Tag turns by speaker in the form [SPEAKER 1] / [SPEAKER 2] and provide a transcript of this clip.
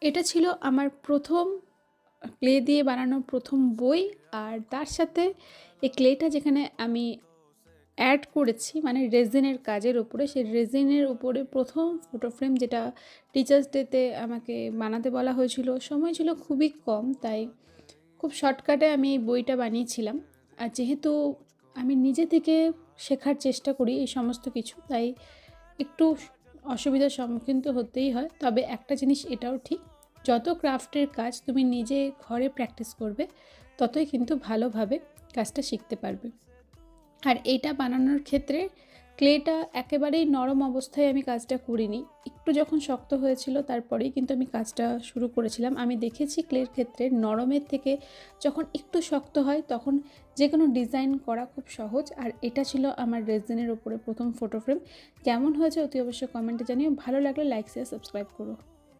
[SPEAKER 1] এটা ছিল আমার প্রথম ক্লে দিয়ে বানানো প্রথম বই। আর তার সাথে এই ক্লেটা যেখানে আমি অ্যাড করেছি মানে রেজিনের কাজের উপরে, সেই রেজিনের উপরে প্রথম ফটো ফ্রেম, যেটা টিচার্স ডেতে আমাকে বানাতে বলা হয়েছিল। সময় ছিল খুবই কম, তাই খুব শর্টকাটে আমি এই বইটা বানিয়েছিলাম। আর যেহেতু আমি নিজে থেকে শেখার চেষ্টা করি এই সমস্ত কিছু, তাই একটু অসুবিধার সম্মুখীন তো হতেই হয়। তবে একটা জিনিস এটাও ঠিক, যত ক্রাফটের কাজ তুমি নিজে ঘরে প্র্যাকটিস করবে, ততই কিন্তু ভালোভাবে কাজটা শিখতে পারবে। আর এইটা বানানোর ক্ষেত্রে ক্লেটা একেবারেই নরম অবস্থায় আমি কাজটা করিনি, একটু যখন শক্ত হয়েছিল তারপরেই কিন্তু আমি কাজটা শুরু করেছিলাম। আমি দেখেছি ক্লের ক্ষেত্রে নরমের থেকে যখন একটু শক্ত হয় তখন যে কোনো ডিজাইন করা খুব সহজ। আর এটা ছিল আমার রেজিনের উপরে প্রথম ফটো ফ্রেম। কেমন হয়েছে অতি অবশ্যই কমেন্টে জানিও। ভালো লাগলে লাইক শেয়ার সাবস্ক্রাইব করো।